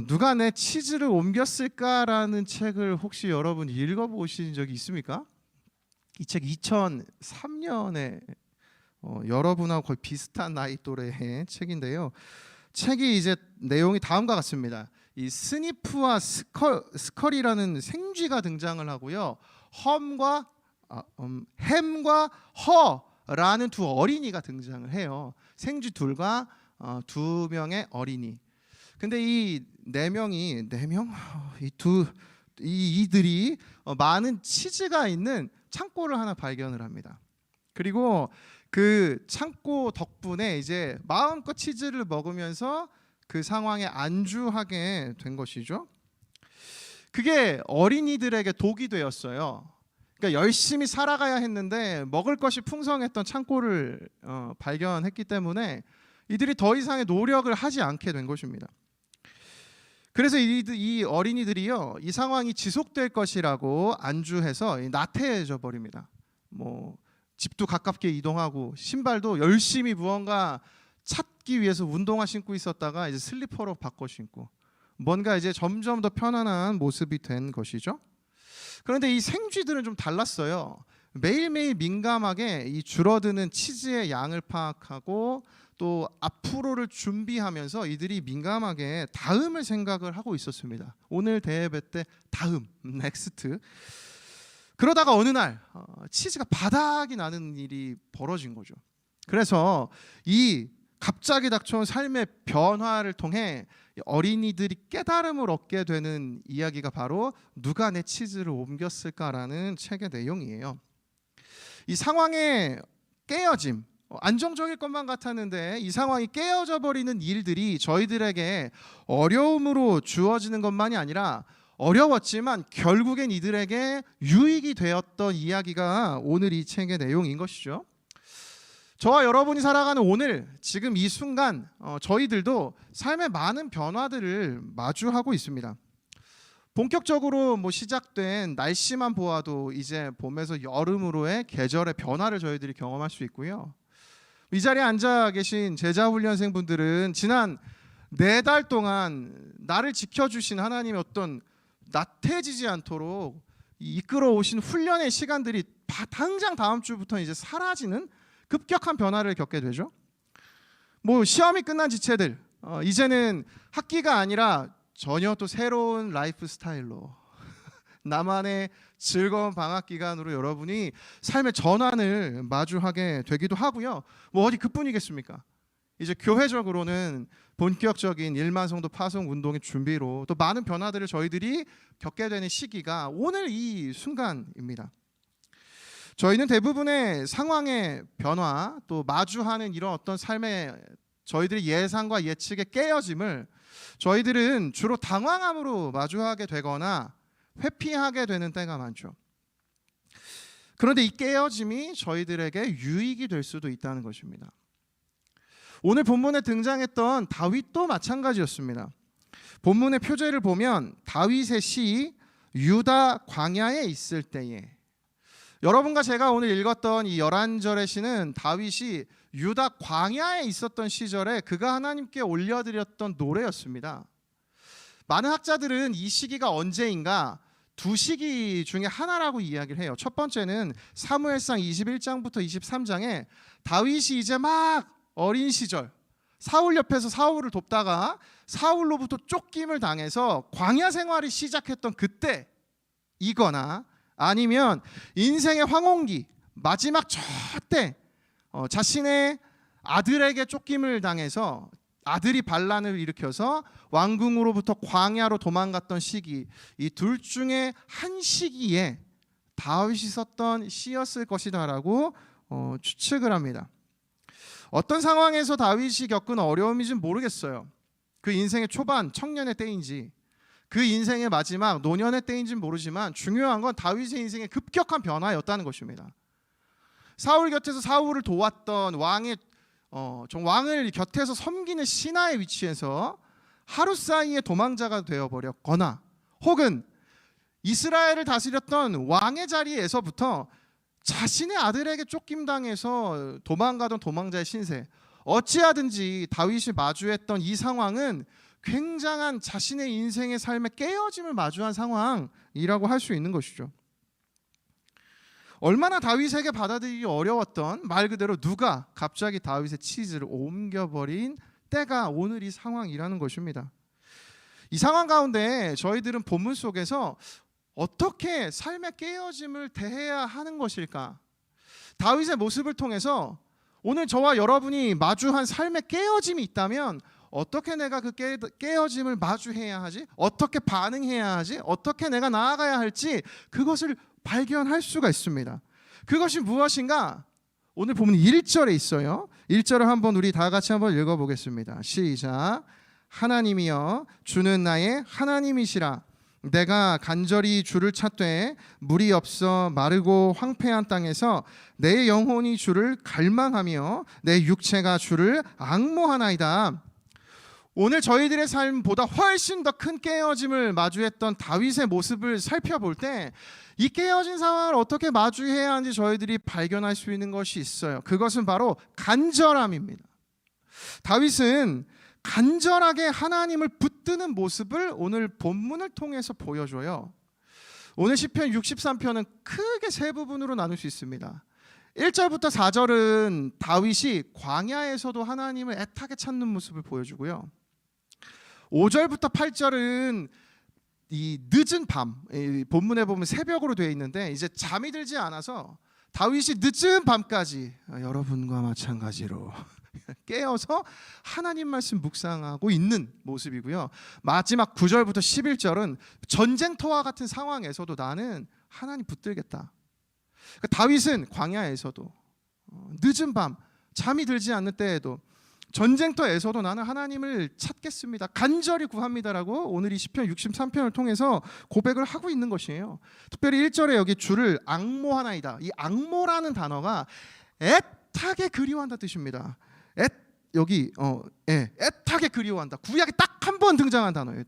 누가 내 치즈를 옮겼을까라는 책을 혹시 여러분 읽어보신 적이 있습니까? 이 책 2003년에 여러분하고 거의 비슷한 나이 또래의 책인데요. 책이 이제 내용이 다음과 같습니다. 이 스니프와 스컬이라는 생쥐가 등장을 하고요. 햄과 허라는 두 어린이가 등장을 해요. 생쥐 둘과 두 명의 어린이. 근데 이 이들이 많은 치즈가 있는 창고를 하나 발견을 합니다. 그리고 그 창고 덕분에 이제 마음껏 치즈를 먹으면서 그 상황에 안주하게 된 것이죠. 그게 어린이들에게 독이 되었어요. 그러니까 열심히 살아가야 했는데 먹을 것이 풍성했던 창고를 발견했기 때문에 이들이 더 이상의 노력을 하지 않게 된 것입니다. 그래서 이 어린이들이요, 이 상황이 지속될 것이라고 안주해서 나태해져 버립니다. 집도 가깝게 이동하고 신발도 열심히 무언가 찾기 위해서 운동화 신고 있었다가 이제 슬리퍼로 바꿔 신고 뭔가 이제 점점 더 편안한 모습이 된 것이죠. 그런데 이 생쥐들은 좀 달랐어요. 매일매일 민감하게 이 줄어드는 치즈의 양을 파악하고 또 앞으로를 준비하면서 이들이 민감하게 다음을 생각을 하고 있었습니다. 오늘 대회 때 다음, 넥스트. 그러다가 어느 날 치즈가 바닥이 나는 일이 벌어진 거죠. 그래서 이 갑자기 닥쳐온 삶의 변화를 통해 어린이들이 깨달음을 얻게 되는 이야기가 바로 누가 내 치즈를 옮겼을까라는 책의 내용이에요. 이 상황의 깨어짐, 안정적일 것만 같았는데 이 상황이 깨어져 버리는 일들이 저희들에게 어려움으로 주어지는 것만이 아니라 어려웠지만 결국엔 이들에게 유익이 되었던 이야기가 오늘 이 책의 내용인 것이죠. 저와 여러분이 살아가는 오늘 지금 이 순간 저희들도 삶의 많은 변화들을 마주하고 있습니다. 본격적으로 시작된 날씨만 보아도 이제 봄에서 여름으로의 계절의 변화를 저희들이 경험할 수 있고요. 이 자리에 앉아 계신 제자훈련생분들은 지난 4달 동안 나를 지켜주신 하나님의 어떤 나태해지지 않도록 이끌어 오신 훈련의 시간들이 당장 다음 주부터 이제 사라지는 급격한 변화를 겪게 되죠. 시험이 끝난 지체들 이제는 학기가 아니라 전혀 또 새로운 라이프 스타일로 나만의 즐거운 방학 기간으로 여러분이 삶의 전환을 마주하게 되기도 하고요. 어디 그뿐이겠습니까? 이제 교회적으로는 본격적인 1만 성도 파송 운동의 준비로 또 많은 변화들을 저희들이 겪게 되는 시기가 오늘 이 순간입니다. 저희는 대부분의 상황의 변화 또 마주하는 이런 어떤 삶의 저희들의 예상과 예측의 깨어짐을 저희들은 주로 당황함으로 마주하게 되거나 회피하게 되는 때가 많죠. 그런데 이 깨어짐이 저희들에게 유익이 될 수도 있다는 것입니다. 오늘 본문에 등장했던 다윗도 마찬가지였습니다. 본문의 표제를 보면 다윗의 시 유다 광야에 있을 때에, 여러분과 제가 오늘 읽었던 이 11절의 시는 다윗이 유다 광야에 있었던 시절에 그가 하나님께 올려드렸던 노래였습니다. 많은 학자들은 이 시기가 언제인가 두 시기 중에 하나라고 이야기를 해요. 첫 번째는 사무엘상 21장부터 23장에 다윗이 이제 막 어린 시절 사울 옆에서 사울을 돕다가 사울로부터 쫓김을 당해서 광야 생활을 시작했던 그때이거나 아니면 인생의 황혼기 마지막 저때 자신의 아들에게 쫓김을 당해서 아들이 반란을 일으켜서 왕궁으로부터 광야로 도망갔던 시기, 이 둘 중에 한 시기에 다윗이 썼던 시였을 것이다라고 추측을 합니다. 어떤 상황에서 다윗이 겪은 어려움인지는 모르겠어요. 그 인생의 초반 청년의 때인지 그 인생의 마지막 노년의 때인지는 모르지만 중요한 건 다윗의 인생의 급격한 변화였다는 것입니다. 사울 곁에서 사울을 도왔던 왕을 곁에서 섬기는 신하의 위치에서 하루 사이에 도망자가 되어버렸거나 혹은 이스라엘을 다스렸던 왕의 자리에서부터 자신의 아들에게 쫓김당해서 도망가던 도망자의 신세, 어찌하든지 다윗이 마주했던 이 상황은 굉장한 자신의 인생의 삶의 깨어짐을 마주한 상황이라고 할 수 있는 것이죠. 얼마나 다윗에게 받아들이기 어려웠던, 말 그대로 누가 갑자기 다윗의 치즈를 옮겨버린 때가 오늘 이 상황이라는 것입니다. 이 상황 가운데 저희들은 본문 속에서 어떻게 삶의 깨어짐을 대해야 하는 것일까? 다윗의 모습을 통해서 오늘 저와 여러분이 마주한 삶의 깨어짐이 있다면 어떻게 내가 그 깨어짐을 마주해야 하지? 어떻게 반응해야 하지? 어떻게 내가 나아가야 할지 그것을 발견할 수가 있습니다. 그것이 무엇인가? 오늘 보면 1절에 있어요. 1절을 한번 우리 다 같이 한번 읽어보겠습니다. 시작. 하나님이여 주는 나의 하나님이시라. 내가 간절히 주를 찾되 물이 없어 마르고 황폐한 땅에서 내 영혼이 주를 갈망하며 내 육체가 주를 앙모하나이다. 오늘 저희들의 삶보다 훨씬 더 큰 깨어짐을 마주했던 다윗의 모습을 살펴볼 때 이 깨어진 상황을 어떻게 마주해야 하는지 저희들이 발견할 수 있는 것이 있어요. 그것은 바로 간절함입니다. 다윗은 간절하게 하나님을 붙드는 모습을 오늘 본문을 통해서 보여줘요. 오늘 시편 63편은 크게 세 부분으로 나눌 수 있습니다. 1절부터 4절은 다윗이 광야에서도 하나님을 애타게 찾는 모습을 보여주고요. 5절부터 8절은 이 늦은 밤, 본문에 보면 새벽으로 되어 있는데 이제 잠이 들지 않아서 다윗이 늦은 밤까지 여러분과 마찬가지로 깨어서 하나님 말씀 묵상하고 있는 모습이고요. 마지막 9절부터 11절은 전쟁터와 같은 상황에서도 나는 하나님 붙들겠다. 그러니까 다윗은 광야에서도 늦은 밤 잠이 들지 않는 때에도 전쟁터에서도 나는 하나님을 찾겠습니다. 간절히 구합니다라고 오늘 이 시편 63편을 통해서 고백을 하고 있는 것이에요. 특별히 1절에 여기 주를 앙모하나이다. 이 앙모라는 단어가 애타게 그리워한다 뜻입니다. 애타게 그리워한다. 구약에 딱 한 번 등장한 단어예요.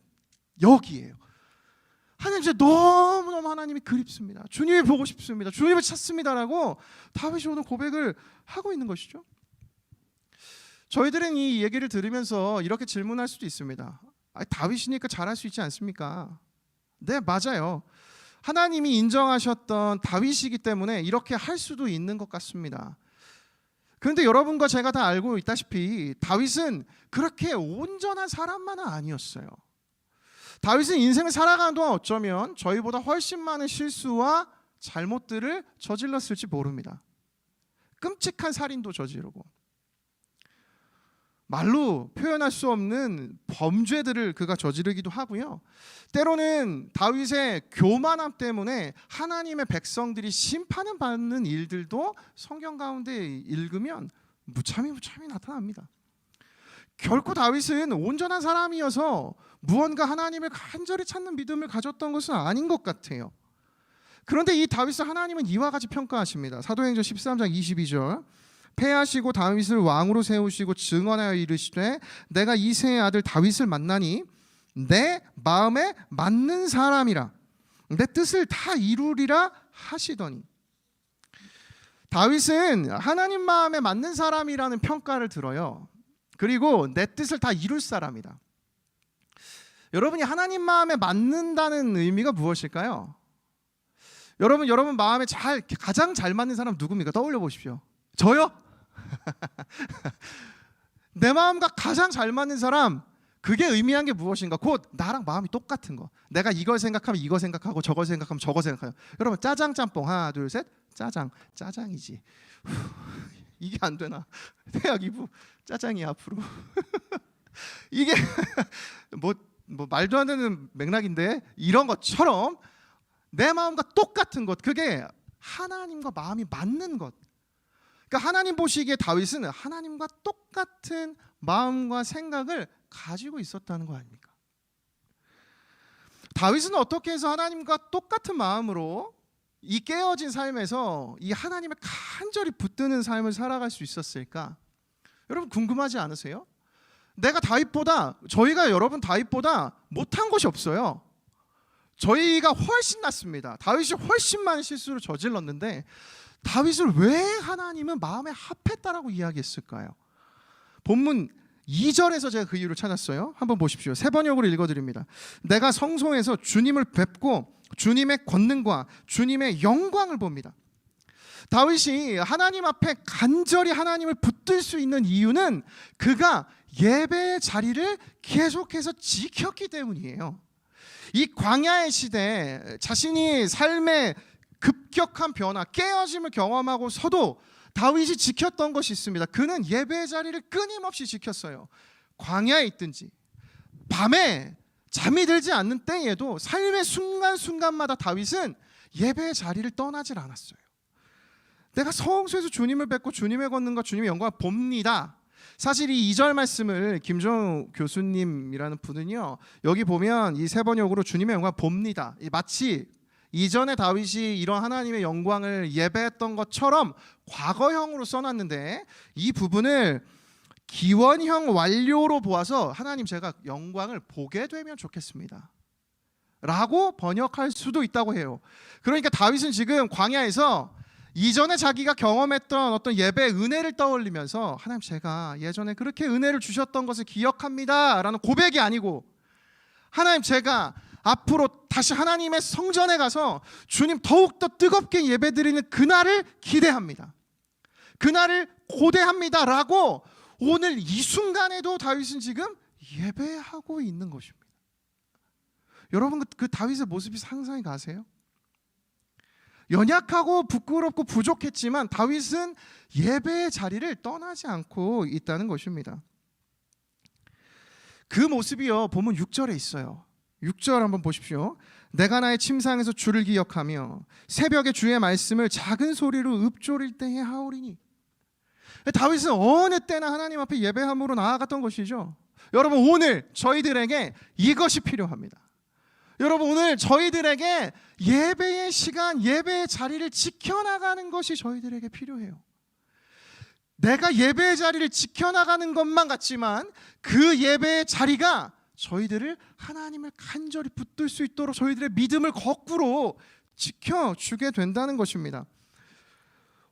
여기에요. 하나님 진짜 너무너무 하나님이 그립습니다. 주님을 보고 싶습니다. 주님을 찾습니다라고 다윗이 오늘 고백을 하고 있는 것이죠. 저희들은 이 얘기를 들으면서 이렇게 질문할 수도 있습니다. 다윗이니까 잘할 수 있지 않습니까? 네, 맞아요. 하나님이 인정하셨던 다윗이기 때문에 이렇게 할 수도 있는 것 같습니다. 그런데 여러분과 제가 다 알고 있다시피 다윗은 그렇게 온전한 사람만은 아니었어요. 다윗은 인생을 살아가는 동안 어쩌면 저희보다 훨씬 많은 실수와 잘못들을 저질렀을지 모릅니다. 끔찍한 살인도 저지르고 말로 표현할 수 없는 범죄들을 그가 저지르기도 하고요. 때로는 다윗의 교만함 때문에 하나님의 백성들이 심판을 받는 일들도 성경 가운데 읽으면 무참히 나타납니다. 결코 다윗은 온전한 사람이어서 무언가 하나님을 간절히 찾는 믿음을 가졌던 것은 아닌 것 같아요. 그런데 이 다윗을 하나님은 이와 같이 평가하십니다. 사도행전 13장 22절 패하시고 다윗을 왕으로 세우시고 증언하여 이르시되 내가 이새의 아들 다윗을 만나니 내 마음에 맞는 사람이라 내 뜻을 다 이루리라 하시더니 다윗은 하나님 마음에 맞는 사람이라는 평가를 들어요. 그리고 내 뜻을 다 이룰 사람이다. 여러분이 하나님 마음에 맞는다는 의미가 무엇일까요? 여러분 마음에 가장 잘 맞는 사람 누굽니까? 떠올려 보십시오. 저요? 내 마음과 가장 잘 맞는 사람, 그게 의미한 게 무엇인가? 곧 나랑 마음이 똑같은 거. 내가 이걸 생각하면 이거 생각하고 저걸 생각하면 저거 생각해요. 여러분 짜장 짬뽕 하나 둘 셋 짜장이지. 이게 안 되나? 태학 2부 짜장이 앞으로 이게 뭐 말도 안 되는 맥락인데 이런 것처럼 내 마음과 똑같은 것, 그게 하나님과 마음이 맞는 것. 그러니까 하나님 보시기에 다윗은 하나님과 똑같은 마음과 생각을 가지고 있었다는 거 아닙니까? 다윗은 어떻게 해서 하나님과 똑같은 마음으로 이 깨어진 삶에서 이 하나님을 간절히 붙드는 삶을 살아갈 수 있었을까? 여러분 궁금하지 않으세요? 저희가 여러분 다윗보다 못한 것이 없어요. 저희가 훨씬 낫습니다. 다윗이 훨씬 많은 실수를 저질렀는데 다윗을 왜 하나님은 마음에 합했다라고 이야기했을까요? 본문 2절에서 제가 그 이유를 찾았어요. 한번 보십시오. 세 번역으로 읽어드립니다. 내가 성소에서 주님을 뵙고 주님의 권능과 주님의 영광을 봅니다. 다윗이 하나님 앞에 간절히 하나님을 붙들 수 있는 이유는 그가 예배의 자리를 계속해서 지켰기 때문이에요. 이 광야의 시대에 자신이 삶의 급격한 변화, 깨어짐을 경험하고서도 다윗이 지켰던 것이 있습니다. 그는 예배의 자리를 끊임없이 지켰어요. 광야에 있든지 밤에 잠이 들지 않는 때에도 삶의 순간순간마다 다윗은 예배의 자리를 떠나질 않았어요. 내가 성소에서 주님을 뵙고 주님의 권능과 주님의 영광을 봅니다. 사실 이 2절 말씀을 김정우 교수님이라는 분은요, 여기 보면 이 세 번역으로 주님의 영광을 봅니다, 마치 이전에 다윗이 이런 하나님의 영광을 예배했던 것처럼 과거형으로 써놨는데, 이 부분을 기원형 완료로 보아서 하나님 제가 영광을 보게 되면 좋겠습니다 라고 번역할 수도 있다고 해요. 그러니까 다윗은 지금 광야에서 이전에 자기가 경험했던 어떤 예배의 은혜를 떠올리면서 하나님 제가 예전에 그렇게 은혜를 주셨던 것을 기억합니다 라는 고백이 아니고, 하나님 제가 앞으로 다시 하나님의 성전에 가서 주님 더욱더 뜨겁게 예배드리는 그날을 기대합니다, 그날을 고대합니다 라고 오늘 이 순간에도 다윗은 지금 예배하고 있는 것입니다. 여러분 그 다윗의 모습이 상상이 가세요? 연약하고 부끄럽고 부족했지만 다윗은 예배의 자리를 떠나지 않고 있다는 것입니다. 그 모습이요 보면 6절에 있어요. 6절 한번 보십시오. 내가 나의 침상에서 주를 기억하며 새벽에 주의 말씀을 작은 소리로 읊조릴 때에 하오리니. 다윗은 어느 때나 하나님 앞에 예배함으로 나아갔던 것이죠. 여러분 오늘 저희들에게 이것이 필요합니다. 여러분 오늘 저희들에게 예배의 시간, 예배의 자리를 지켜나가는 것이 저희들에게 필요해요. 내가 예배의 자리를 지켜나가는 것만 같지만 그 예배의 자리가 저희들을 하나님을 간절히 붙들 수 있도록 저희들의 믿음을 거꾸로 지켜주게 된다는 것입니다.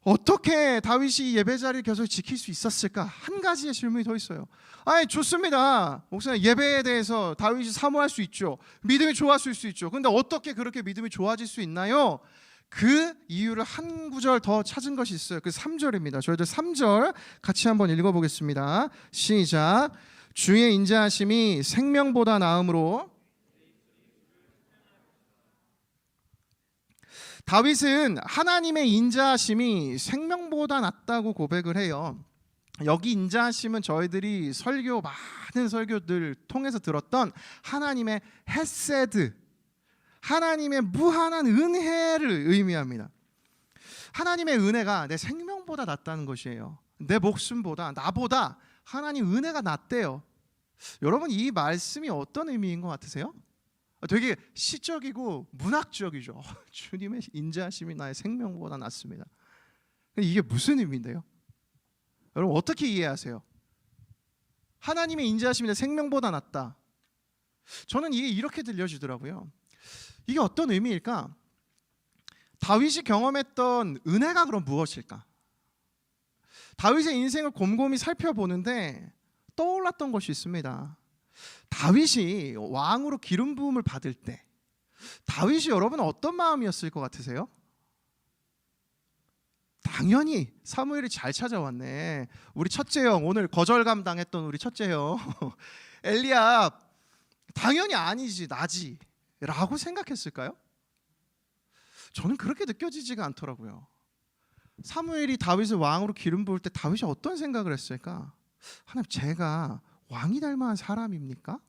어떻게 다윗이 예배 자리를 계속 지킬 수 있었을까? 한 가지의 질문이 더 있어요. 아니 좋습니다, 목사님, 예배에 대해서 다윗이 사모할 수 있죠. 믿음이 좋아질 수 있죠. 그런데 어떻게 그렇게 믿음이 좋아질 수 있나요? 그 이유를 한 구절 더 찾은 것이 있어요. 그 3절입니다. 저희들 3절 같이 한번 읽어보겠습니다. 시작. 주의 인자하심이 생명보다 나음으로. 다윗은 하나님의 인자하심이 생명보다 낫다고 고백을 해요. 여기 인자하심은 저희들이 많은 설교들 통해서 들었던 하나님의 헤세드, 하나님의 무한한 은혜를 의미합니다. 하나님의 은혜가 내 생명보다 낫다는 것이에요. 내 목숨보다, 나보다 하나님 은혜가 낫대요. 여러분 이 말씀이 어떤 의미인 것 같으세요? 되게 시적이고 문학적이죠. 주님의 인자하심이 나의 생명보다 낫습니다. 이게 무슨 의미인데요? 여러분 어떻게 이해하세요? 하나님의 인자하심이 내 생명보다 낫다. 저는 이게 이렇게 들려지더라고요. 이게 어떤 의미일까? 다윗이 경험했던 은혜가 그럼 무엇일까? 다윗의 인생을 곰곰이 살펴보는데 떠올랐던 것이 있습니다. 다윗이 왕으로 기름 부음을 받을 때 다윗이 여러분 어떤 마음이었을 것 같으세요? 당연히 사무엘이 잘 찾아왔네. 우리 첫째 형, 오늘 거절감 당했던 우리 첫째 형 엘리압 당연히 아니지 나지 라고 생각했을까요? 저는 그렇게 느껴지지가 않더라고요. 사무엘이 다윗을 왕으로 기름 부을 때 다윗이 어떤 생각을 했을까? 하나님 제가 왕이 될 만한 사람입니까?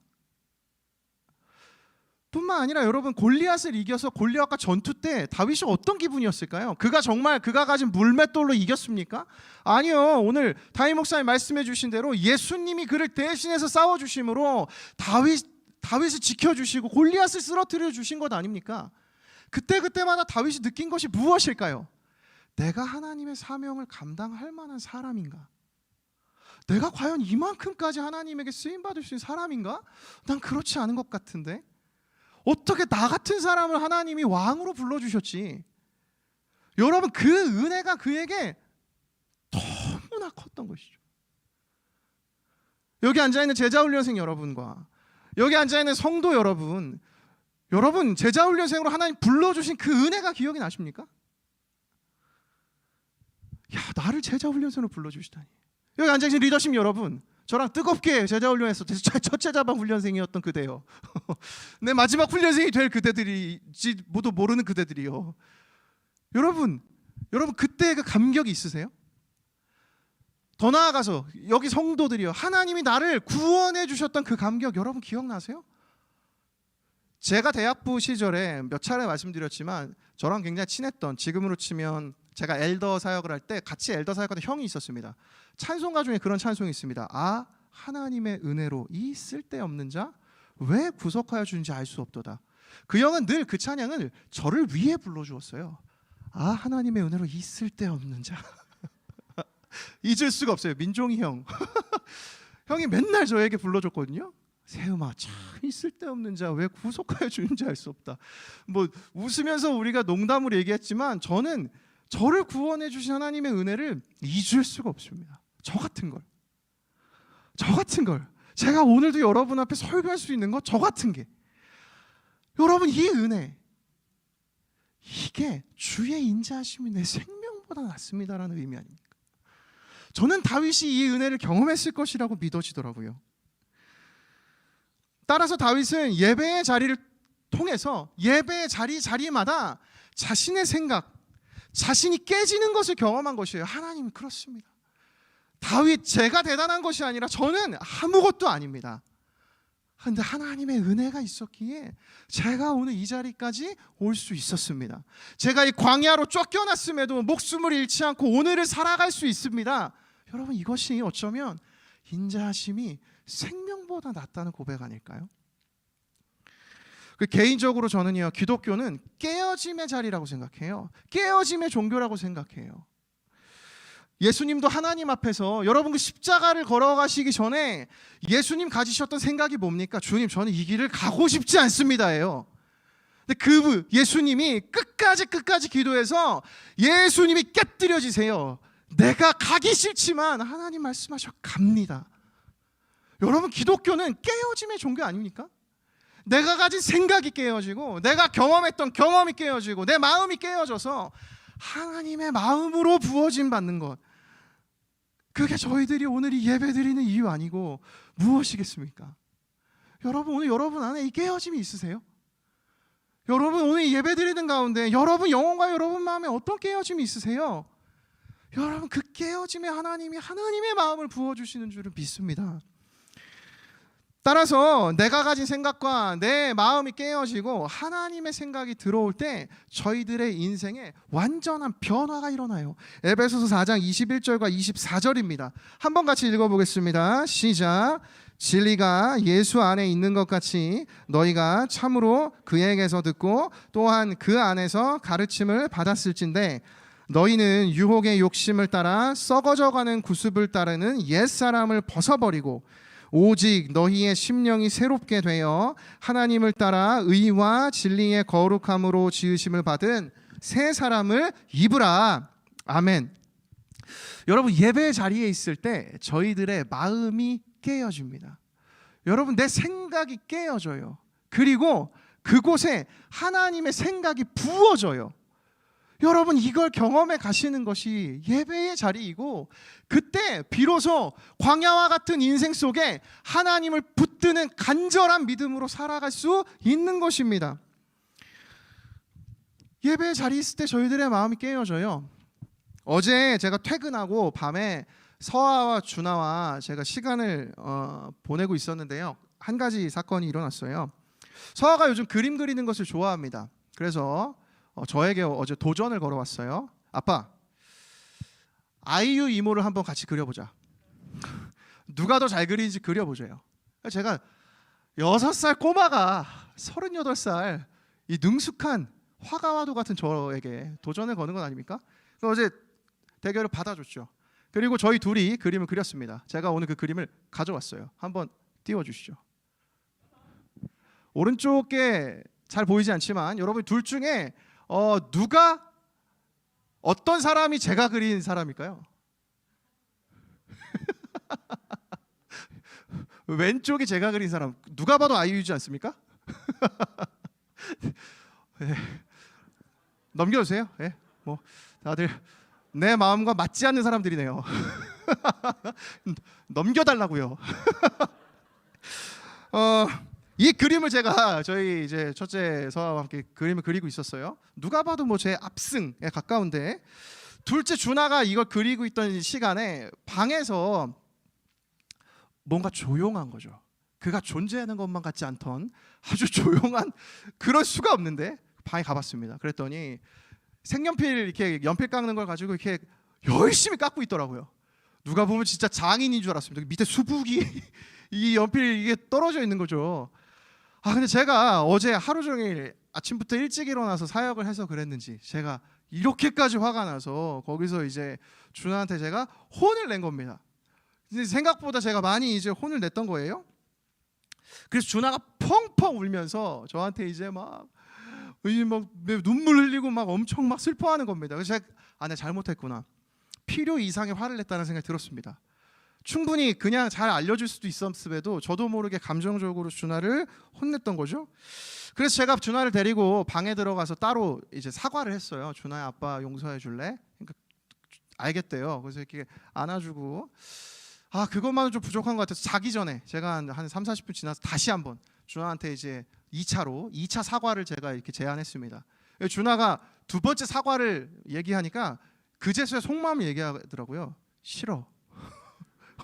뿐만 아니라 여러분 골리앗을 이겨서 골리앗과 전투 때 다윗이 어떤 기분이었을까요? 그가 정말 그가 가진 물맷돌로 이겼습니까? 아니요. 오늘 다윗 목사님 말씀해 주신 대로 예수님이 그를 대신해서 싸워주심으로 다윗을 지켜주시고 골리앗을 쓰러뜨려 주신 것 아닙니까? 그때마다 다윗이 느낀 것이 무엇일까요? 내가 하나님의 사명을 감당할 만한 사람인가? 내가 과연 이만큼까지 하나님에게 쓰임받을 수 있는 사람인가? 난 그렇지 않은 것 같은데 어떻게 나 같은 사람을 하나님이 왕으로 불러주셨지? 여러분 그 은혜가 그에게 너무나 컸던 것이죠. 여기 앉아있는 제자훈련생 여러분과 여기 앉아있는 성도 여러분, 여러분 제자훈련생으로 하나님 불러주신 그 은혜가 기억이 나십니까? 야, 나를 제자훈련생으로 불러주시다니. 여기 앉아계신 리더십 여러분, 저랑 뜨겁게 제자훈련에서 첫 제자반 훈련생이었던 그대요. 내 마지막 훈련생이 될 그대들이지 모두 모르는 그대들이요. 여러분 그때의 그 감격이 있으세요? 더 나아가서 여기 성도들이요, 하나님이 나를 구원해 주셨던 그 감격 여러분 기억나세요? 제가 대학부 시절에 몇 차례 말씀드렸지만 저랑 굉장히 친했던, 지금으로 치면 제가 엘더 사역을 할 때 같이 엘더 사역하던 형이 있었습니다. 찬송가 중에 그런 찬송이 있습니다. 아, 하나님의 은혜로 이 쓸데없는 자 왜 구속하여 주는지 알 수 없도다. 그 형은 늘 그 찬양을 저를 위해 불러주었어요. 아, 하나님의 은혜로 이 쓸데없는 자. 잊을 수가 없어요. 민종이 형. 형이 맨날 저에게 불러줬거든요. 세음아, 참 이 쓸데없는 자 왜 구속하여 주는지 알 수 없다. 뭐 웃으면서 우리가 농담으로 얘기했지만 저는 저를 구원해 주신 하나님의 은혜를 잊을 수가 없습니다. 저 같은 걸 제가 오늘도 여러분 앞에 설교할 수 있는 것, 저 같은 게, 여러분 이 은혜, 이게 주의 인자하심이 내 생명보다 낫습니다라는 의미 아닙니까? 저는 다윗이 이 은혜를 경험했을 것이라고 믿어지더라고요. 따라서 다윗은 예배의 자리를 통해서 예배의 자리마다 자신의 생각, 자신이 깨지는 것을 경험한 것이에요. 하나님 그렇습니다. 다윗, 제가 대단한 것이 아니라 저는 아무것도 아닙니다. 그런데 하나님의 은혜가 있었기에 제가 오늘 이 자리까지 올 수 있었습니다. 제가 이 광야로 쫓겨났음에도 목숨을 잃지 않고 오늘을 살아갈 수 있습니다. 여러분 이것이 어쩌면 인자하심이 생명보다 낫다는 고백 아닐까요? 개인적으로 저는요, 기독교는 깨어짐의 자리라고 생각해요. 깨어짐의 종교라고 생각해요. 예수님도 하나님 앞에서 여러분 그 십자가를 걸어가시기 전에 예수님 가지셨던 생각이 뭡니까? 주님, 저는 이 길을 가고 싶지 않습니다예요. 근데 그 예수님이 끝까지 기도해서 예수님이 깨뜨려지세요. 내가 가기 싫지만 하나님 말씀하셔 갑니다. 여러분 기독교는 깨어짐의 종교 아닙니까? 내가 가진 생각이 깨어지고 내가 경험했던 경험이 깨어지고 내 마음이 깨어져서 하나님의 마음으로 부어짐 받는 것, 그게 저희들이 오늘 이 예배 드리는 이유 아니고 무엇이겠습니까? 여러분 오늘 여러분 안에 이 깨어짐이 있으세요? 여러분 오늘 이 예배 드리는 가운데 여러분 영혼과 여러분 마음에 어떤 깨어짐이 있으세요? 여러분 그 깨어짐에 하나님이 하나님의 마음을 부어주시는 줄을 믿습니다. 따라서 내가 가진 생각과 내 마음이 깨어지고 하나님의 생각이 들어올 때 저희들의 인생에 완전한 변화가 일어나요. 에베소서 4장 21절과 24절입니다. 한번 같이 읽어보겠습니다. 시작. 진리가 예수 안에 있는 것 같이 너희가 참으로 그에게서 듣고 또한 그 안에서 가르침을 받았을진데 너희는 유혹의 욕심을 따라 썩어져가는 구습을 따르는 옛사람을 벗어버리고 오직 너희의 심령이 새롭게 되어 하나님을 따라 의와 진리의 거룩함으로 지으심을 받은 새 사람을 입으라. 아멘. 여러분 예배 자리에 있을 때 저희들의 마음이 깨어집니다. 여러분 내 생각이 깨어져요. 그리고 그곳에 하나님의 생각이 부어져요. 여러분 이걸 경험해 가시는 것이 예배의 자리이고, 그때 비로소 광야와 같은 인생 속에 하나님을 붙드는 간절한 믿음으로 살아갈 수 있는 것입니다. 예배의 자리에 있을 때 저희들의 마음이 깨어져요. 어제 제가 퇴근하고 밤에 서아와 준하와 제가 시간을 보내고 있었는데요, 한 가지 사건이 일어났어요. 서아가 요즘 그림 그리는 것을 좋아합니다. 그래서 저에게 어제 도전을 걸어왔어요. 아빠, 아이유 이모를 한번 같이 그려보자. 누가 더 잘 그리는지 그려보자요. 제가 6살 꼬마가 38살 이 능숙한 화가와도 같은 저에게 도전을 거는 건 아닙니까? 어제 대결을 받아줬죠. 그리고 저희 둘이 그림을 그렸습니다. 제가 오늘 그 그림을 가져왔어요. 한번 띄워주시죠. 오른쪽에 잘 보이지 않지만 여러분 둘 중에 누가, 어떤 사람이 제가 그린 사람일까요? 왼쪽이 제가 그린 사람 누가 봐도 아이유지 않습니까? 네. 넘겨주세요. 네. 뭐 다들 내 마음과 맞지 않는 사람들이네요. 넘겨달라고요. 이 그림을 제가 저희 이제 첫째 서아와 함께 그림을 그리고 있었어요. 누가 봐도 뭐 제 압승에 가까운데 둘째 준하가 이걸 그리고 있던 시간에 방에서 뭔가 조용한 거죠. 그가 존재하는 것만 같지 않던 아주 조용한, 그럴 수가 없는데 방에 가봤습니다. 그랬더니 색연필, 이렇게 연필 깎는 걸 가지고 이렇게 열심히 깎고 있더라고요. 누가 보면 진짜 장인인 줄 알았습니다. 밑에 수북이 이 연필 이게 떨어져 있는 거죠. 근데 제가 어제 하루 종일 아침부터 일찍 일어나서 사역을 해서 그랬는지 제가 이렇게까지 화가 나서 거기서 이제 준하한테 제가 혼을 낸 겁니다. 근데 생각보다 제가 많이 이제 혼을 냈던 거예요. 그래서 준하가 펑펑 울면서 저한테 이제 막 눈물 흘리고 막 엄청 막 슬퍼하는 겁니다. 그래서 제가 내가 잘못했구나. 필요 이상의 화를 냈다는 생각이 들었습니다. 충분히 그냥 잘 알려줄 수도 있었음에도 저도 모르게 감정적으로 준하를 혼냈던 거죠. 그래서 제가 준하를 데리고 방에 들어가서 따로 이제 사과를 했어요. 준하야, 아빠 용서해 줄래? 그러니까 알겠대요. 그래서 이렇게 안아주고, 그것만은 좀 부족한 것 같아서 자기 전에 제가 한 3, 40분 지나서 다시 한번 준하한테 이제 2차 사과를 제가 이렇게 제안했습니다. 준하가 두 번째 사과를 얘기하니까 그제서야 속마음을 얘기하더라고요. 싫어.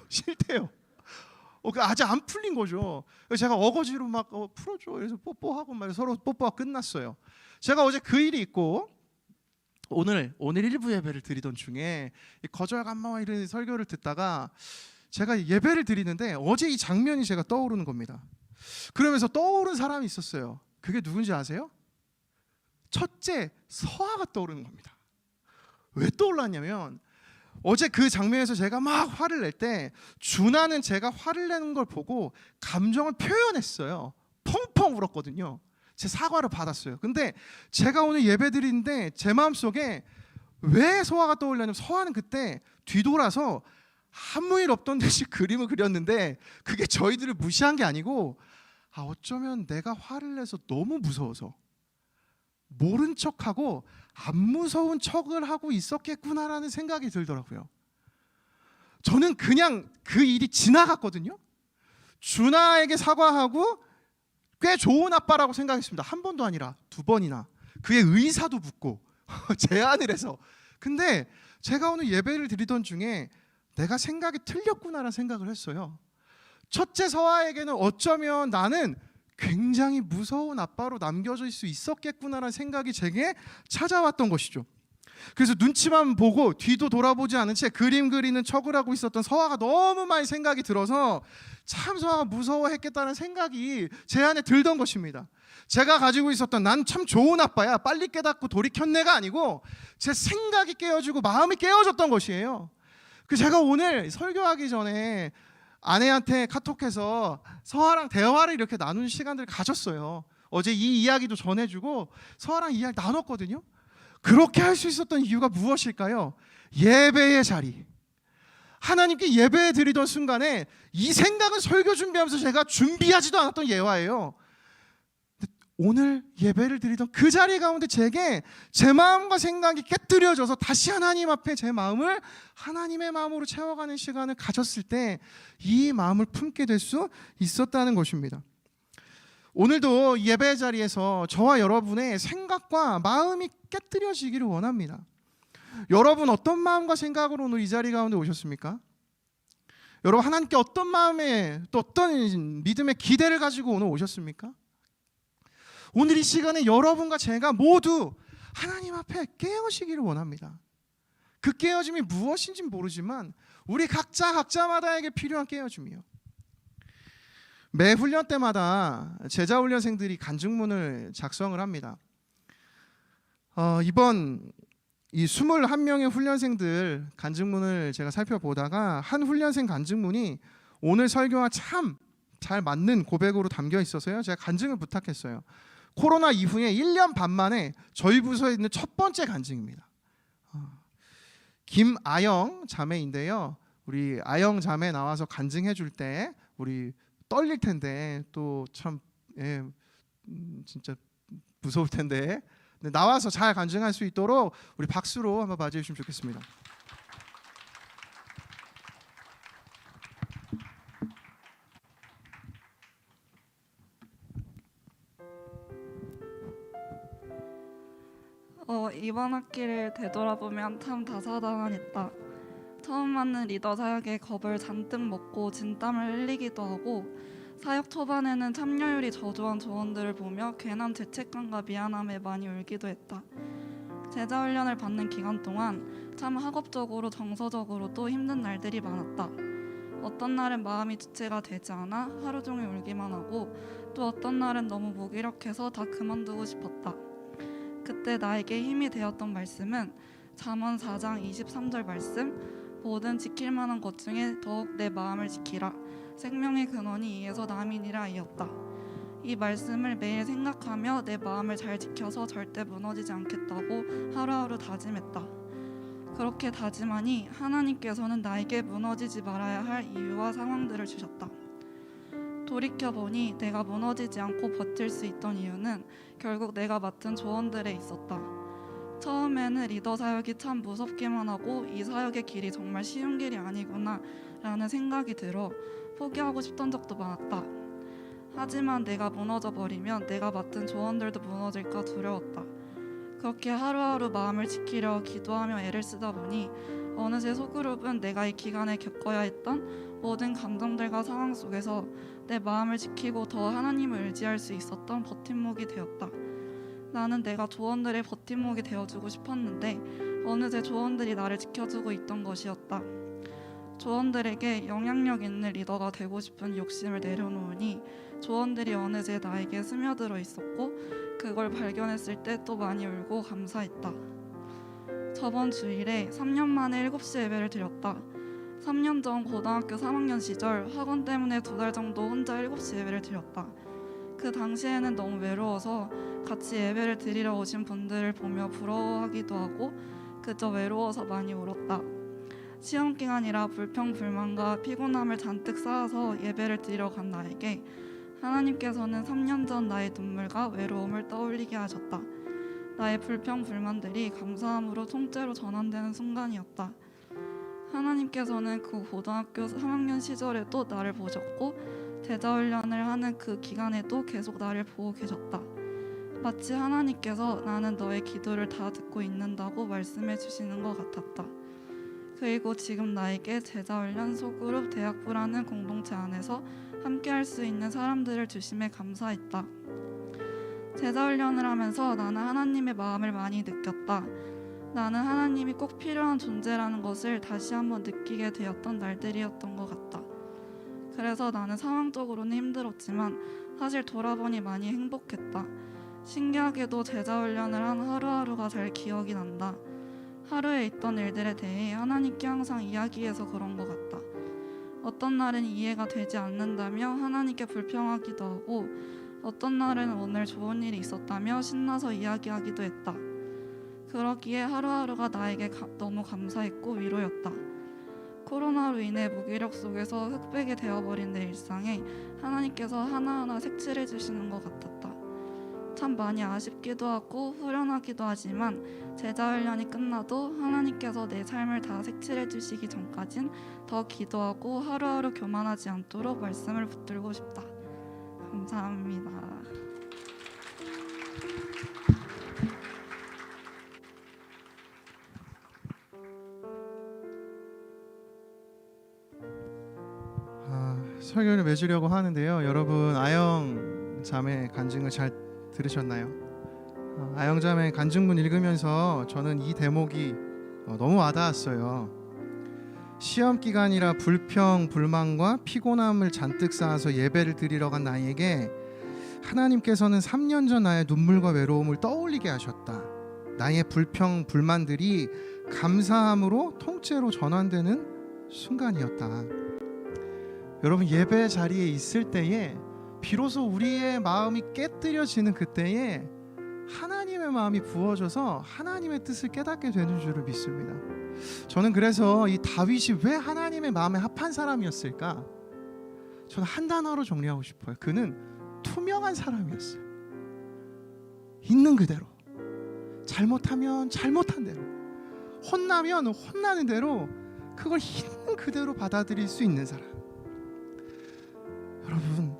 싫대요. 아직 안 풀린 거죠. 제가 어거지로 막 풀어줘. 그래서 뽀뽀하고 막 서로 뽀뽀가 끝났어요. 제가 어제 그 일이 있고 오늘 일부 예배를 드리던 중에 거절감마와 이런 설교를 듣다가 제가 예배를 드리는데 어제 이 장면이 제가 떠오르는 겁니다. 그러면서 떠오른 사람이 있었어요. 그게 누군지 아세요? 첫째 서아가 떠오르는 겁니다. 왜 떠올랐냐면 어제 그 장면에서 제가 막 화를 낼 때 준하는 제가 화를 내는 걸 보고 감정을 표현했어요. 펑펑 울었거든요. 제 사과를 받았어요. 근데 제가 오늘 예배 드리는데 제 마음속에 왜 서아가 떠올렸냐면 서아는 그때 뒤돌아서 아무 일 없던 듯이 그림을 그렸는데 그게 저희들을 무시한 게 아니고 어쩌면 내가 화를 내서 너무 무서워서 모른 척하고 안 무서운 척을 하고 있었겠구나라는 생각이 들더라고요. 저는 그냥 그 일이 지나갔거든요. 준하에게 사과하고 꽤 좋은 아빠라고 생각했습니다. 한 번도 아니라 두 번이나 그의 의사도 묻고 제안을 해서. 근데 제가 오늘 예배를 드리던 중에 내가 생각이 틀렸구나라는 생각을 했어요. 첫째 서아에게는 어쩌면 나는 굉장히 무서운 아빠로 남겨질 수 있었겠구나라는 생각이 제게 찾아왔던 것이죠. 그래서 눈치만 보고 뒤도 돌아보지 않은 채 그림 그리는 척을 하고 있었던 서아가 너무 많이 생각이 들어서 참 서아가 무서워했겠다는 생각이 제 안에 들던 것입니다. 제가 가지고 있었던 난 참 좋은 아빠야, 빨리 깨닫고 돌이켰네가 아니고 제 생각이 깨어지고 마음이 깨어졌던 것이에요. 제가 오늘 설교하기 전에 아내한테 카톡해서 서아랑 대화를 이렇게 나누는 시간들을 가졌어요. 어제 이 이야기도 전해주고 서아랑 이야기 나눴거든요. 그렇게 할 수 있었던 이유가 무엇일까요? 예배의 자리. 하나님께 예배 드리던 순간에 이 생각은 설교 준비하면서 제가 준비하지도 않았던 예화예요. 오늘 예배를 드리던 그 자리 가운데 제게 제 마음과 생각이 깨뜨려져서 다시 하나님 앞에 제 마음을 하나님의 마음으로 채워가는 시간을 가졌을 때 이 마음을 품게 될 수 있었다는 것입니다. 오늘도 예배 자리에서 저와 여러분의 생각과 마음이 깨뜨려지기를 원합니다. 여러분 어떤 마음과 생각으로 오늘 이 자리 가운데 오셨습니까? 여러분 하나님께 어떤 마음에 또 어떤 믿음의 기대를 가지고 오늘 오셨습니까? 오늘 이 시간에 여러분과 제가 모두 하나님 앞에 깨어지기를 원합니다. 그 깨어짐이 무엇인지 모르지만 우리 각자마다에게 필요한 깨어짐이요. 매 훈련 때마다 제자 훈련생들이 간증문을 작성을 합니다. 이번 이 21명의 훈련생들 간증문을 제가 살펴보다가 한 훈련생 간증문이 오늘 설교와 참 잘 맞는 고백으로 담겨 있어서요. 제가 간증을 부탁했어요. 코로나 이후에 1년 반 만에 저희 부서에 있는 첫 번째 간증입니다. 김아영 자매인데요. 우리 아영 자매 나와서 간증해 줄 때 우리 떨릴 텐데 또 참 진짜 무서울 텐데 나와서 잘 간증할 수 있도록 우리 박수로 한번 맞이해 주시면 좋겠습니다. 이번 학기를 되돌아보면 참 다사다난했다. 처음 맞는 리더 사역에 겁을 잔뜩 먹고 진땀을 흘리기도 하고, 사역 초반에는 참여율이 저조한 조원들을 보며 괜한 죄책감과 미안함에 많이 울기도 했다. 제자 훈련을 받는 기간 동안 참 학업적으로 정서적으로도 힘든 날들이 많았다. 어떤 날은 마음이 주체가 되지 않아 하루 종일 울기만 하고, 또 어떤 날은 너무 무기력해서 다 그만두고 싶었다. 그때 나에게 힘이 되었던 말씀은 잠언 4장 23절 말씀, 모든 지킬 만한 것 중에 더욱 내 마음을 지키라, 생명의 근원이 이에서 남이니라 이었다. 이 말씀을 매일 생각하며 내 마음을 잘 지켜서 절대 무너지지 않겠다고 하루하루 다짐했다. 그렇게 다짐하니 하나님께서는 나에게 무너지지 말아야 할 이유와 상황들을 주셨다. 돌이켜보니 내가 무너지지 않고 버틸 수 있던 이유는 결국 내가 맡은 조언들에 있었다. 처음에는 리더 사역이 참 무섭기만 하고 이 사역의 길이 정말 쉬운 길이 아니구나 라는 생각이 들어 포기하고 싶던 적도 많았다. 하지만 내가 무너져버리면 내가 맡은 조언들도 무너질까 두려웠다. 그렇게 하루하루 마음을 지키려 기도하며 애를 쓰다 보니 어느새 소그룹은 내가 이 기간에 겪어야 했던 모든 감정들과 상황 속에서 내 마음을 지키고 더 하나님을 의지할 수 있었던 버팀목이 되었다. 나는 내가 조언들의 버팀목이 되어주고 싶었는데 어느새 조언들이 나를 지켜주고 있던 것이었다. 조언들에게 영향력 있는 리더가 되고 싶은 욕심을 내려놓으니 조언들이 어느새 나에게 스며들어 있었고, 그걸 발견했을 때 또 많이 울고 감사했다. 저번 주일에 3년 만에 7시 예배를 드렸다. 3년 전 고등학교 3학년 시절 학원 때문에 2달 정도 혼자 7시 예배를 드렸다. 그 당시에는 너무 외로워서 같이 예배를 드리러 오신 분들을 보며 부러워하기도 하고 그저 외로워서 많이 울었다. 시험 기간이라 불평불만과 피곤함을 잔뜩 쌓아서 예배를 드리러 간 나에게 하나님께서는 3년 전 나의 눈물과 외로움을 떠올리게 하셨다. 나의 불평불만들이 감사함으로 통째로 전환되는 순간이었다. 하나님께서는 그 고등학교 3학년 시절에도 나를 보셨고 제자훈련을 하는 그 기간에도 계속 나를 보고 계셨다. 마치 하나님께서 나는 너의 기도를 다 듣고 있는다고 말씀해 주시는 것 같았다. 그리고 지금 나에게 제자훈련 소그룹 대학부라는 공동체 안에서 함께 할 수 있는 사람들을 주심에 감사했다. 제자훈련을 하면서 나는 하나님의 마음을 많이 느꼈다. 나는 하나님이 꼭 필요한 존재라는 것을 다시 한번 느끼게 되었던 날들이었던 것 같다. 그래서 나는 상황적으로는 힘들었지만 사실 돌아보니 많이 행복했다. 신기하게도 제자훈련을 한 하루하루가 잘 기억이 난다. 하루에 있던 일들에 대해 하나님께 항상 이야기해서 그런 것 같다. 어떤 날은 이해가 되지 않는다며 하나님께 불평하기도 하고, 어떤 날은 오늘 좋은 일이 있었다며 신나서 이야기하기도 했다. 그러기에 하루하루가 나에게 너무 감사했고 위로였다. 코로나로 인해 무기력 속에서 흑백이 되어버린 내 일상에 하나님께서 하나하나 색칠해 주시는 것 같았다. 참 많이 아쉽기도 하고 후련하기도 하지만 제자훈련이 끝나도 하나님께서 내 삶을 다 색칠해 주시기 전까진 더 기도하고 하루하루 교만하지 않도록 말씀을 붙들고 싶다. 감사합니다. 설교를 맺으려고 하는데요. 여러분 아영 자매 간증을 잘 들으셨나요? 아영 자매 간증문 읽으면서 저는 이 대목이 너무 와닿았어요. 시험 기간이라 불평, 불만과 피곤함을 잔뜩 쌓아서 예배를 드리러 간 나에게 하나님께서는 3년 전 나의 눈물과 외로움을 떠올리게 하셨다. 나의 불평, 불만들이 감사함으로 통째로 전환되는 순간이었다. 여러분 예배 자리에 있을 때에 비로소 우리의 마음이 깨뜨려지는 그때에 하나님의 마음이 부어져서 하나님의 뜻을 깨닫게 되는 줄을 믿습니다. 저는 그래서 이 다윗이 왜 하나님의 마음에 합한 사람이었을까? 저는 한 단어로 정리하고 싶어요. 그는 투명한 사람이었어요. 있는 그대로, 잘못하면 잘못한 대로, 혼나면 혼나는 대로 그걸 있는 그대로 받아들일 수 있는 사람. 여러분,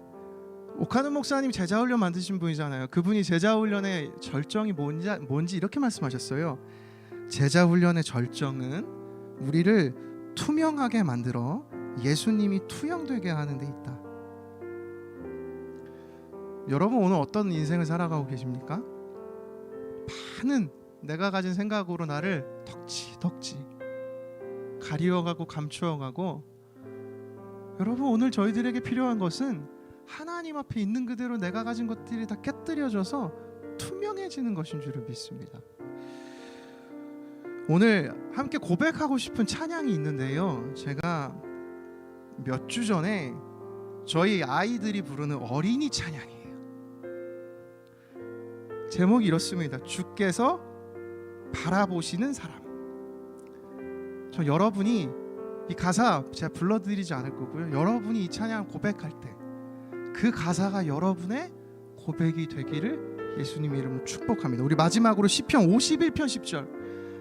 오카노 목사님 제자훈련 만드신 분이잖아요. 그분이 제자훈련의 절정이 뭔지 이렇게 말씀하셨어요. 제자훈련의 절정은 우리를 투명하게 만들어 예수님이 투영되게 하는 데 있다. 여러분, 오늘 어떤 인생을 살아가고 계십니까? 많은 내가 가진 생각으로 나를 덕지 가리워가고 감추어가고, 여러분, 오늘 저희들에게 필요한 것은 하나님 앞에 있는 그대로 내가 가진 것들이 다 깨뜨려져서 투명해지는 것인 줄을 믿습니다. 오늘 함께 고백하고 싶은 찬양이 있는데요, 제가 몇 주 전에 저희 아이들이 부르는 어린이 찬양이에요. 제목이 이렇습니다. 주께서 바라보시는 사람. 저 여러분이 이 가사 제가 불러드리지 않을 거고요, 여러분이 이 찬양 고백할 때 그 가사가 여러분의 고백이 되기를 예수님 이름으로 축복합니다. 우리 마지막으로 시편 51편 10절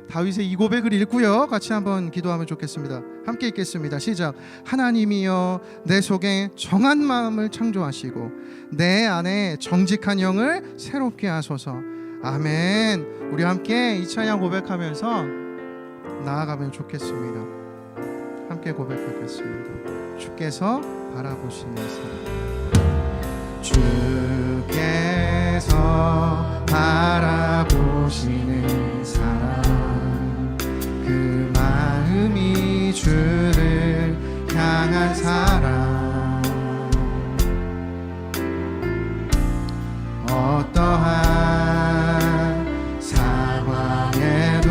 다윗의 이 고백을 읽고요, 같이 한번 기도하면 좋겠습니다. 함께 읽겠습니다. 시작. 하나님이여, 내 속에 정한 마음을 창조하시고 내 안에 정직한 영을 새롭게 하소서. 아멘. 우리 함께 이 찬양 고백하면서 나아가면 좋겠습니다. 함께 고백하겠습니다. 주께서 바라보시는 사람. 주께서 바라보시는 사람, 그 마음이 주를 향한 사람, 어떠한 상황에도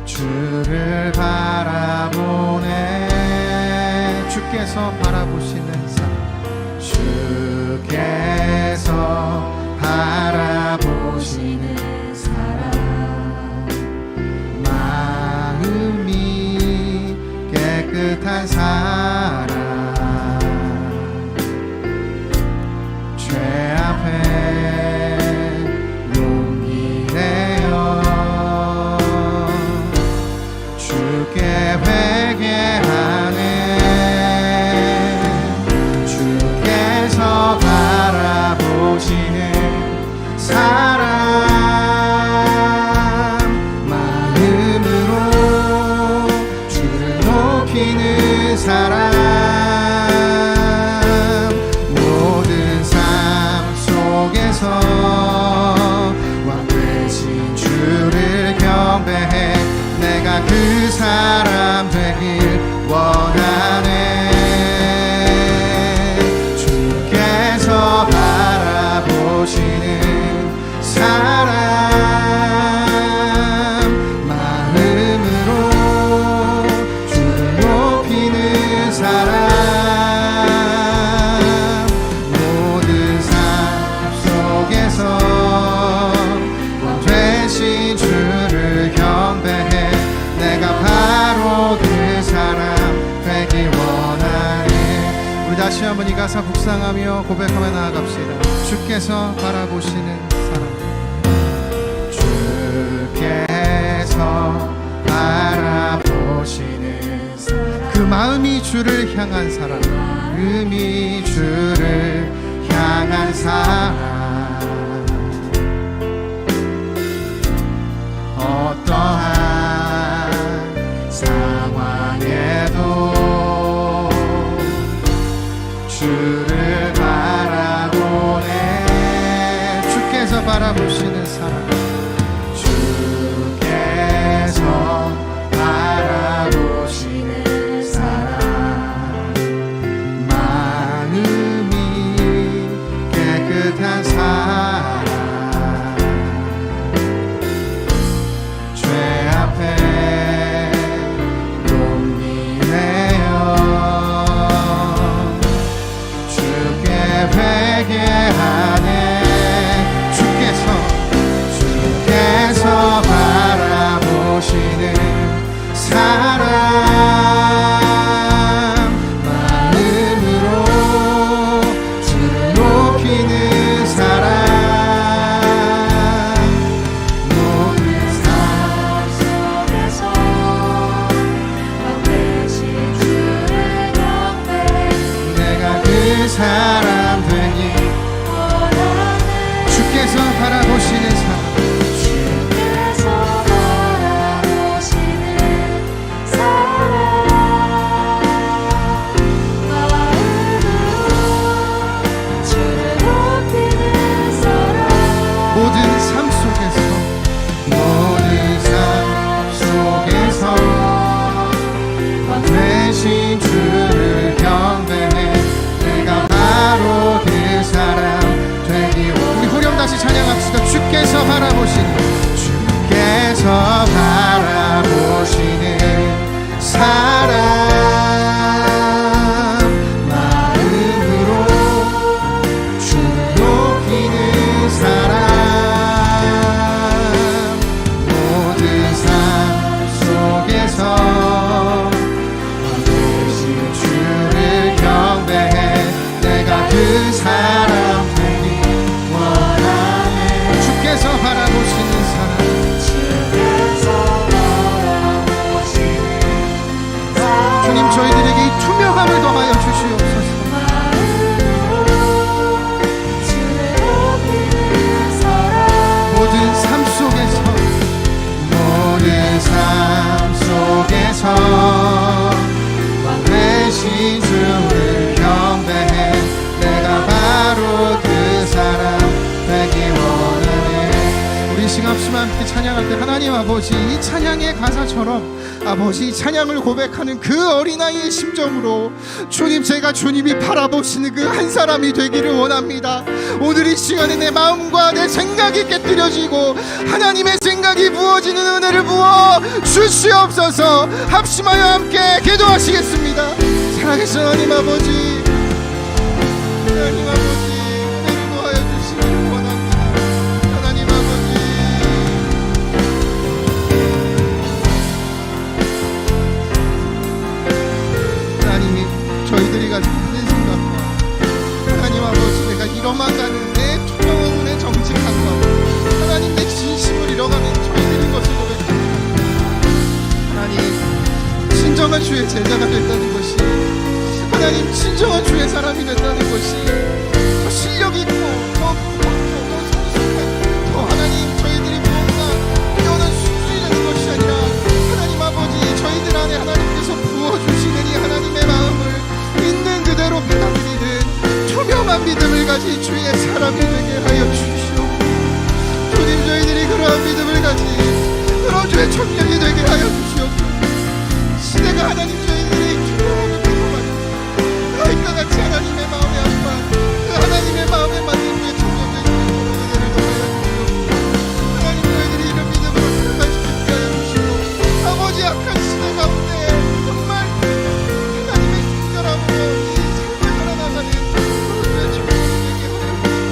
주를 바라보네. 주께서 바라보시는 사람, 주께서 바라보시는 사람, 마음이 깨끗한 사람, 죄 앞에 용기 내어 주께 회개하네. 주께서 바라보시는 사람, 마음으로 주를 높이는 사람, 모든 삶 속에서 왕 되신 주를 경배해 내가 그 사람 되길 원하네. 주께서 바라보시는 사람, 마음으로 주를 높이는 사람, 모든 삶 속에서 왕 되신 주를 경배해 내가 바로 그 사람 되길 원하네. 우리 다시 한번 이 가사 묵상하며 고백하며 나아갑시다. 주께서 바라보시는 사람, 주께서 바라보시는 사람, 그 마음이 주를 향한 사람, 마음이 주를 향한 사람, 어떠한 상황에도 주를 바라보네. 주께서 바라보시는 사람, 주께서 바라보시는 사람, 마음이 깨끗한 사람, 죄 앞에 용기 내어 주께 회개하네. 주께서 하나님 아버지, 이 찬양의 가사처럼 아버지 이 찬양을 고백하는 그 어린아이의 심정으로 주님, 제가 주님이 바라보시는 그 한 사람이 되기를 원합니다. 오늘 이 시간에 내 마음과 내 생각이 깨뜨려지고 하나님의 생각이 부어지는 은혜를 부어 주시옵소서. 합심하여 함께 기도하시겠습니다. 살아계신 하나님 아버지, 하나님 아버지 은혜를 부어여 주시기를 원합니다. 하나님 아버지, 하나님이 저희들이 가지고 있는 생각과 하나님 아버지, 내가 잃어만가는 내 투명한 내 정직한 것, 하나님 내 진심을 잃어가는 저희들인 것을 고백합니다. 하나님, 진정한 주의 제자가 됐다는 것이, 하나님 진정한 주의 사람이 됐다는 것이 더 실력 있고 더 무겁고 더 성숙한, 더 하나님 저희들이 무언가 뛰어난 수준이 되는 것이 아니라 하나님 아버지, 저희들 안에 하나님께서 부어주시는 이 하나님의 마음을 있는 그대로 받아들이는 투명한 믿음을 가진 주의 사람이 되게 하여 주시옵소서. 주님, 저희들이 그러한 믿음을 가진 그런 주의 청년이 되게 하여 주시옵소서. 시대가 하나님 저희들이 투명함을 아이과 같이 하나님의 마음에 아파 그 하나님의 마음에 맞는 주의 청년들이 은혜를 더하여 주시옵소서. 하나님, 저희들이 이런 믿음으로 살아갈 수 있게 하여 주시고 아버지, 악한 시대 가운데 정말 하나님의 친절함으로 이 삶을 살아나가는 그런 주의 청년이 되게 하여 주시옵소서.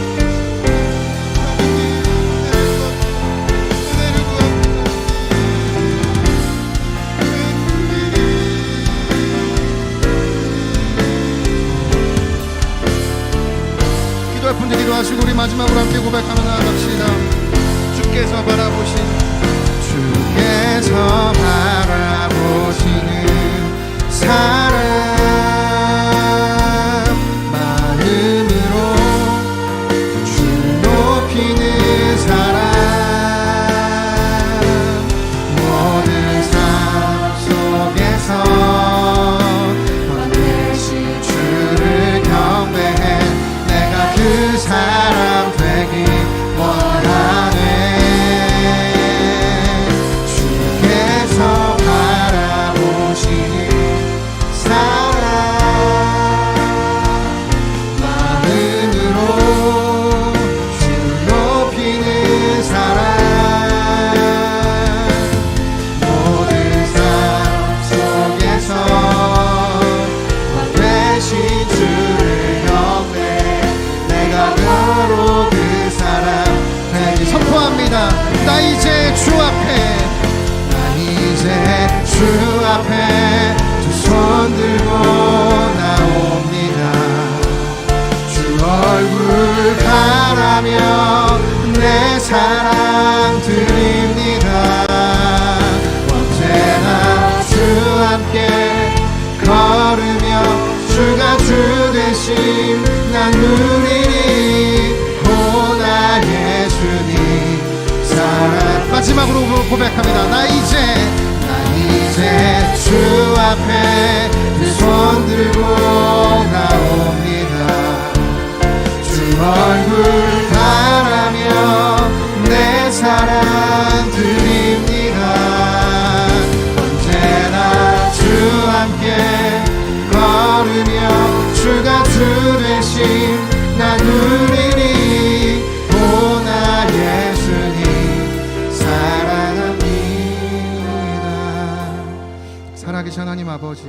하나님, 은혜를 구합니다. 기도할 분들 기도하시고 우리 마지막으로 함께 고백하며 나아갑시다. 주께서 바라보시는 사람 마음으로 주 높이는 사람, 모든 삶 속에서 반드시 주를 경배해 내가 그 사람 되기 원하네. 주께서 바라보시는 사람 마음으로 주 높이는 사람, 모든 삶 속에서 되신 주를 경배 내가 바로 그 사람 되기 선포합니다. 나 이제 주 앞에, 나 이제 주 앞에 두 손 들고 나옵니다. 주 얼굴 바라며 내 사랑 드립니다. 언제나 주 함께 걸으며 주가 주 되심 난 누리니 오 나의 주님 사랑. 마지막으로 고백합니다. 나 이제 주 앞에 두 손 들고 나옵니다. 주 얼굴 바라며 내 사랑 드립니다. 언제나 주 함께 걸으며 주가 주 되심 난 누리니 오 나의 주님 사랑합니다. 살아계신 하나님 아버지,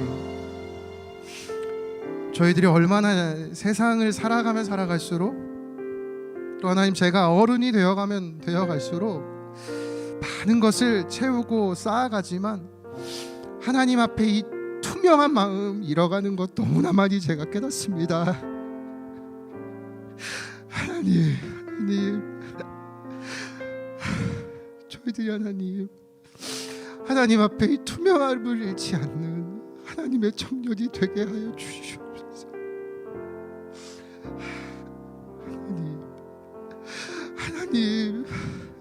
저희들이 얼마나 세상을 살아가면 살아갈수록 또 하나님, 제가 어른이 되어갈수록 많은 것을 채우고 쌓아가지만 하나님 앞에 이 투명한 마음 잃어가는 것 너무나 많이 제가 깨닫습니다. 하나님, 저희들이 하나님 앞에 이 투명함을 잃지 않는 하나님의 청년이 되게 하여 주시옵소서. 하나님,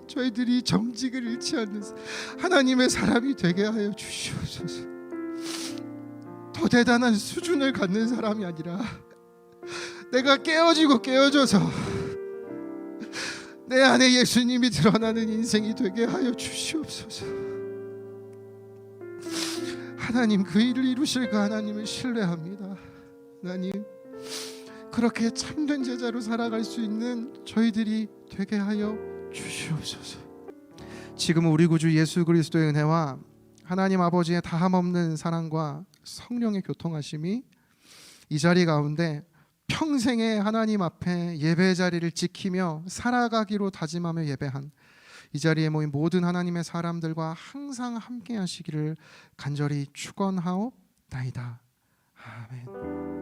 저희들이 정직을 잃지 않는 하나님의 사람이 되게 하여 주시옵소서. 더 대단한 수준을 갖는 사람이 아니라 내가 깨어지고 깨어져서 내 안에 예수님이 드러나는 인생이 되게 하여 주시옵소서. 하나님 그 일을 이루실 그 하나님을 신뢰합니다. 하나님 그렇게 참된 제자로 살아갈 수 있는 저희들이 되게 하여 주시옵소서. 지금 우리 구주 예수 그리스도의 은혜와 하나님 아버지의 다함없는 사랑과 성령의 교통하심이 이 자리 가운데 평생의 하나님 앞에 예배 자리를 지키며 살아가기로 다짐하며 예배한 이 자리에 모인 모든 하나님의 사람들과 항상 함께 하시기를 간절히 축원하옵나이다. 아멘.